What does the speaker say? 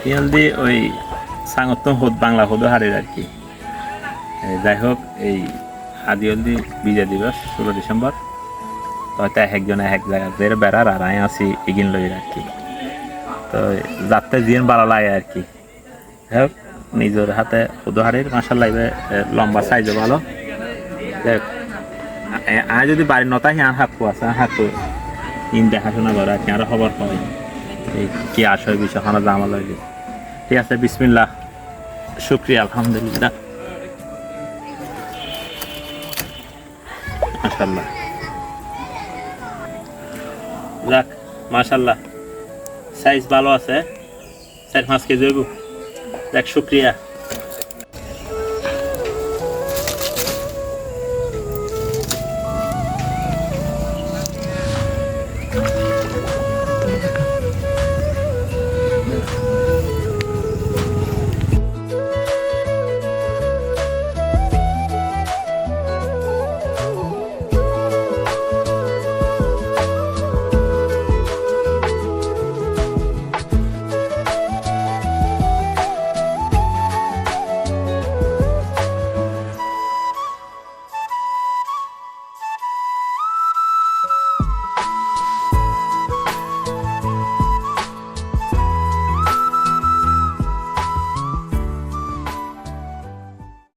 ইয়ালদি ওই সাংত্য হোদ বাংলা হোদো হারের আর কি। যাই হোক, এই আদিওলদি বিজয় দিবস 16 ডিসেম্বর, তো হয়তো একজন এক জায়গা জের বেড়ার আর আমি আছি এগিন লইর আর কি। তো যাতে জিন ভালো লাগে আর কি। যাই হোক, নিজের হাতে হোদো হারের মাসাল্লাহ লম্বা সাইজও ভালো। যাই হোক, আমি যদি বাড়ির নতাহি আর হাঁকু আছে হাঁকু ইন দেখাশোনা করে আর কি, আরো খবর পাই এই কি আসয় বিষয় খানা জামা লাগে। ঠিক আছে, বিসমিল্লাহ, শুক্রিয়া, আলহামদুলিল্লাহ, মাশাল্লাহ, যাক মাশাল্লাহ, সাইজ ভালো আছে, 4-5 কেজি হইব। দেখ, শুক্রিয়া।